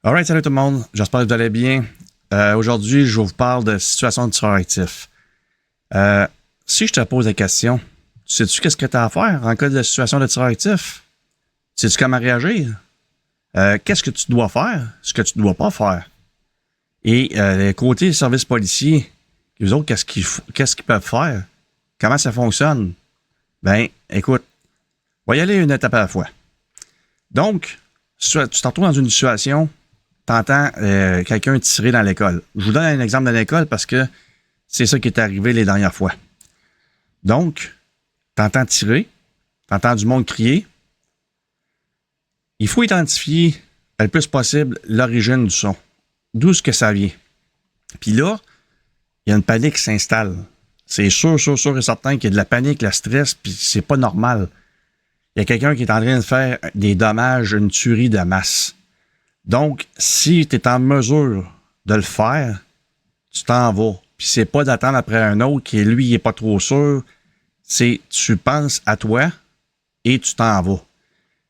Alright, salut tout le monde. J'espère que vous allez bien. Aujourd'hui, je vous parle de situation de tireur actif. Si je te pose la question, sais-tu qu'est-ce que tu as à faire en cas de situation de tireur actif? Sais-tu comment réagir? Qu'est-ce que tu dois faire? Ce que tu ne dois pas faire? Et côté service policier, les autres, qu'est-ce qu'ils peuvent faire? Comment ça fonctionne? Ben, écoute, on va y aller une étape à la fois. Donc, tu te retrouves dans une situation, t'entends quelqu'un tirer dans l'école. Je vous donne un exemple de l'école parce que c'est ça qui est arrivé les dernières fois. Donc, t'entends tirer, t'entends du monde crier. Il faut identifier le plus possible l'origine du son. D'où est-ce que ça vient. Puis là, il y a une panique qui s'installe. C'est sûr et certain qu'il y a de la panique, le stress, puis c'est pas normal. Il y a quelqu'un qui est en train de faire des dommages, une tuerie de masse. Donc, si tu es en mesure de le faire, tu t'en vas. Puis c'est pas d'attendre après un autre qui, lui, il est pas trop sûr. C'est tu penses à toi et tu t'en vas.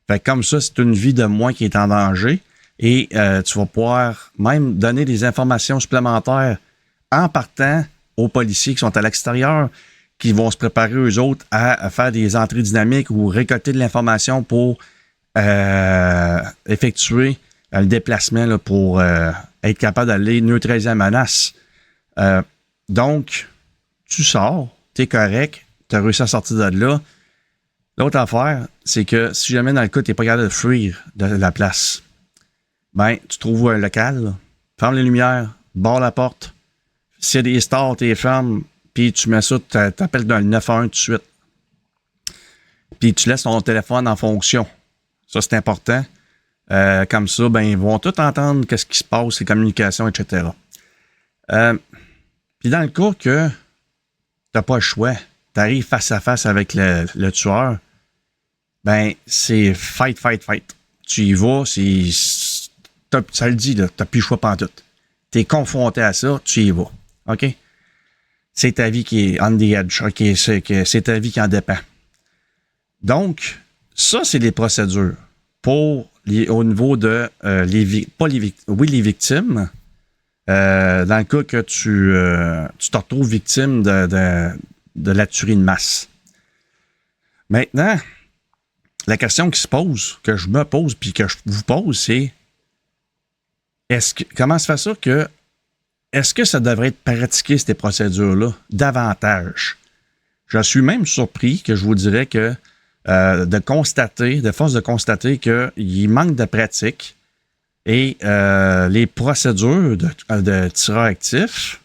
Fait que comme ça, c'est une vie de moins qui est en danger et tu vas pouvoir même donner des informations supplémentaires en partant aux policiers qui sont à l'extérieur, qui vont se préparer eux autres à faire des entrées dynamiques ou récolter de l'information pour effectuer le déplacement là, pour être capable d'aller neutraliser la menace. Donc, tu sors, t'es correct, t'as réussi à sortir de là. L'autre affaire, c'est que si jamais dans le cas, t'es pas capable de fuir de la place, ben, tu trouves un local, ferme les lumières, barre la porte. S'il y a des stars, t'es fermes, puis tu mets ça, t'appelles dans le 911 tout de suite. Puis tu laisses ton téléphone en fonction. Ça, c'est important. Comme ça, ben, ils vont tout entendre qu'est-ce qui se passe, les communications, etc. Puis dans le cas que t'as pas le choix, t'arrives face à face avec le tueur, ben, c'est fight. Tu y vas, ça le dit, là, t'as plus le choix pantoute. T'es confronté à ça, tu y vas. OK? C'est ta vie qui est on the edge. OK? C'est ta vie qui en dépend. Donc, ça, c'est les procédures au niveau de les victimes. Dans le cas que tu te retrouves victime de la tuerie de masse. Maintenant, la question qui se pose, que je me pose puis que je vous pose, c'est comment se fait ça que est-ce que ça devrait être pratiqué, ces procédures-là, davantage? Je suis même surpris que je vous dirais que de force de constater qu'il manque de pratique et les procédures de tireur actif,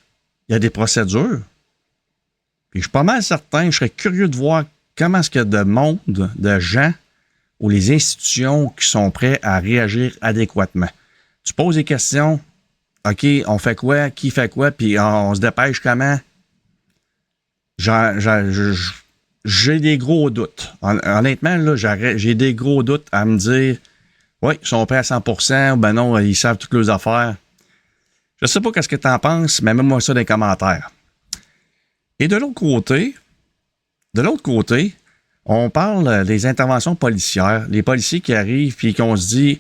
il y a des procédures. Puis je suis pas mal certain, je serais curieux de voir comment est-ce qu'il y a de monde, de gens ou les institutions qui sont prêts à réagir adéquatement. Tu poses des questions, OK, on fait quoi, qui fait quoi, puis on se dépêche comment? J'ai des gros doutes. Honnêtement, là, j'ai des gros doutes à me dire, oui, ils sont prêts à 100%, ou ben non, ils savent toutes leurs affaires. Je sais pas qu'est-ce que tu en penses, mais mets-moi ça dans les commentaires. Et de l'autre côté, on parle des interventions policières, les policiers qui arrivent puis qu'on se dit,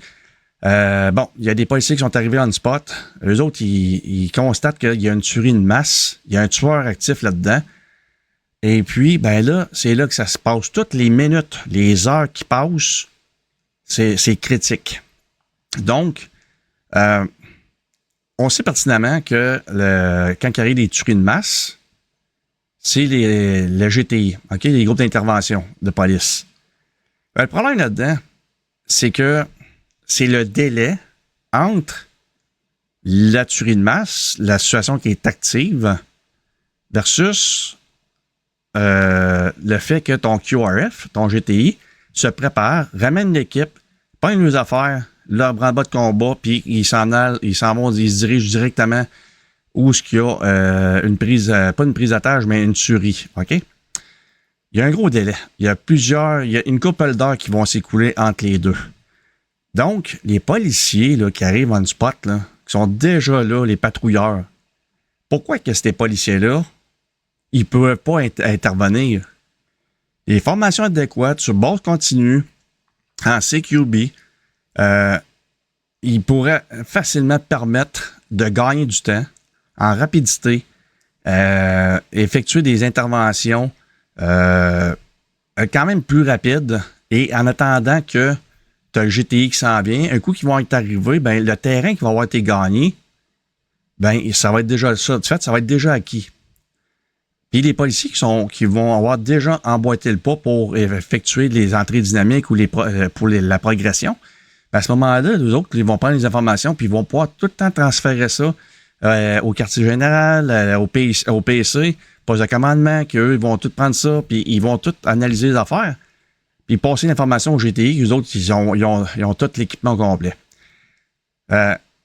il y a des policiers qui sont arrivés on spot. Eux autres, ils constatent qu'il y a une tuerie de masse, il y a un tueur actif là-dedans. Et puis, ben là, c'est là que ça se passe. Toutes les minutes, les heures qui passent, c'est critique. Donc, on sait pertinemment que quand il arrive des tueries de masse, c'est le GTI, OK, les groupes d'intervention de police. Le problème là-dedans, c'est que c'est le délai entre la tuerie de masse, la situation qui est active, versus le fait que ton QRF, ton GTI, se prépare, ramène l'équipe, pogne les affaires, leur branle-bas de combat, puis ils se dirigent directement où est-ce qu'il y a pas une prise d'otage, mais une tuerie. OK? Il y a un gros délai. Il y a une couple d'heures qui vont s'écouler entre les deux. Donc, les policiers là, qui arrivent on spot, là, qui sont déjà là, les patrouilleurs, pourquoi que ces policiers-là, ils ne peuvent pas intervenir? Les formations adéquates sur base continue, en CQB, il pourrait facilement permettre de gagner du temps en rapidité, effectuer des interventions quand même plus rapides et en attendant que tu as le GTI qui s'en vient, un coup qu'ils vont être arrivés, ben, le terrain qui va avoir été gagné, ben, ça va être déjà ça. De fait, ça va être déjà acquis. Puis les policiers qui vont avoir déjà emboîté le pas pour effectuer les entrées dynamiques ou la progression, ben à ce moment-là, les autres, ils vont prendre les informations puis ils vont pouvoir tout le temps transférer ça au quartier général, au PC, poste de commandement, qu'eux, ils vont tout prendre ça puis ils vont tout analyser les affaires puis passer l'information au GTI, les autres, ils ont tout l'équipement complet.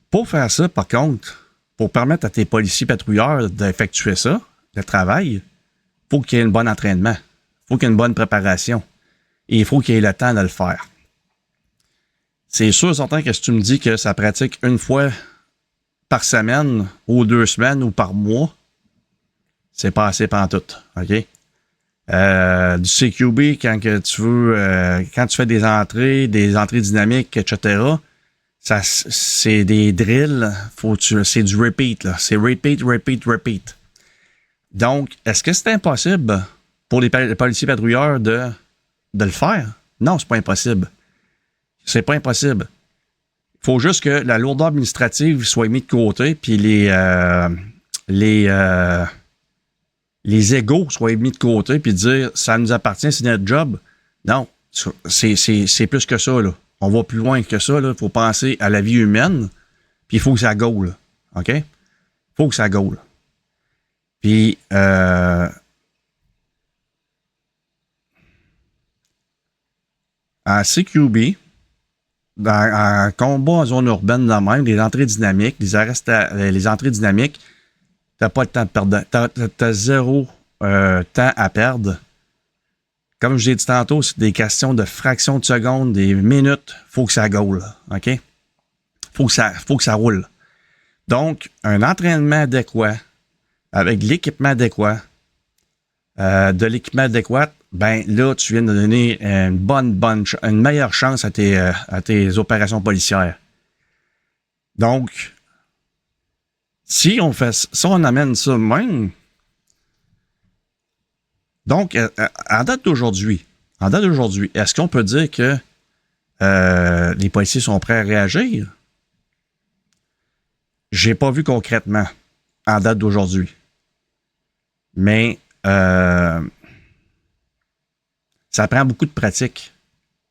Pour faire ça, par contre, pour permettre à tes policiers patrouilleurs d'effectuer ça, le travail, il faut qu'il y ait un bon entraînement. Il faut qu'il y ait une bonne préparation. Et il faut qu'il y ait le temps de le faire. C'est sûr, certain que si tu me dis que ça pratique une fois par semaine, ou 2 semaines, ou par mois, c'est pas assez pantoute. OK? Du CQB, quand que tu veux, quand tu fais des entrées dynamiques, etc., ça, c'est des drills, c'est du repeat, là. C'est repeat, repeat, repeat. Donc, est-ce que c'est impossible pour les policiers patrouilleurs de le faire? Non, c'est pas impossible. C'est pas impossible. Il faut juste que la lourdeur administrative soit mise de côté, puis les égos soient mis de côté, puis dire ça nous appartient, c'est notre job. Non, c'est plus que ça, là. On va plus loin que ça, là. Il faut penser à la vie humaine, puis il faut que ça go, là. OK? Il faut que ça go, là. Puis, en CQB, en combat en zone urbaine de même, les entrées dynamiques, les entrées dynamiques, t'as pas le temps de perdre. T'as zéro temps à perdre. Comme je l'ai dit tantôt, c'est des questions de fractions de secondes, des minutes. Faut que ça goal, OK? Faut que ça roule. Donc, un entraînement adéquat, avec l'équipement adéquat, de l'équipement adéquat, ben là, tu viens de donner une meilleure chance à tes opérations policières. Donc, si on amène ça même, donc, en date d'aujourd'hui, est-ce qu'on peut dire que les policiers sont prêts à réagir? J'ai pas vu concrètement en date d'aujourd'hui. Mais ça prend beaucoup de pratique.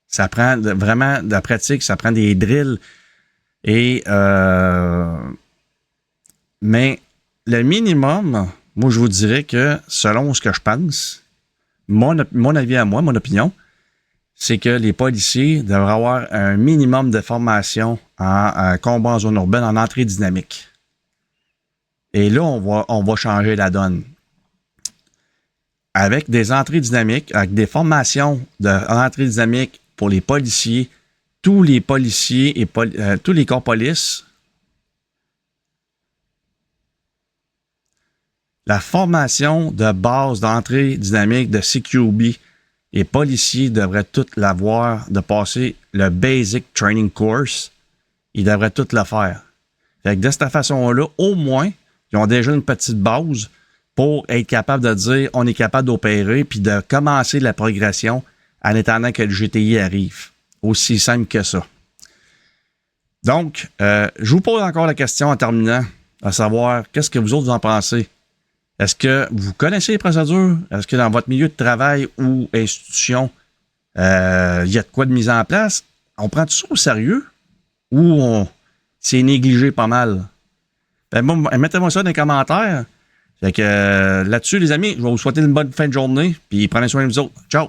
Ça prend vraiment de la pratique, ça prend des drills. Mais le minimum, moi, je vous dirais que selon ce que je pense, mon avis à moi, mon opinion, c'est que les policiers devraient avoir un minimum de formation en combat en zone urbaine, en entrée dynamique. Et là, on va changer la donne. Avec des entrées dynamiques, avec des formations d'entrée dynamique pour les policiers, tous les policiers et tous les corps police, la formation de base d'entrée dynamique de CQB et policiers devraient toutes l'avoir, de passer le Basic Training Course. Ils devraient toutes le faire. Fait que de cette façon-là, au moins, ils ont déjà une petite base pour être capable de dire on est capable d'opérer puis de commencer la progression en attendant que le GTI arrive. Aussi simple que ça. Donc, je vous pose encore la question en terminant, à savoir, qu'est-ce que vous autres en pensez? Est-ce que vous connaissez les procédures? Est-ce que dans votre milieu de travail ou institution, il y a de quoi de mise en place? On prend tout ça au sérieux ou c'est négligé pas mal? Ben, mettez-moi ça dans les commentaires. Fait que là-dessus, les amis, je vais vous souhaiter une bonne fin de journée. Puis prenez soin de vous autres. Ciao!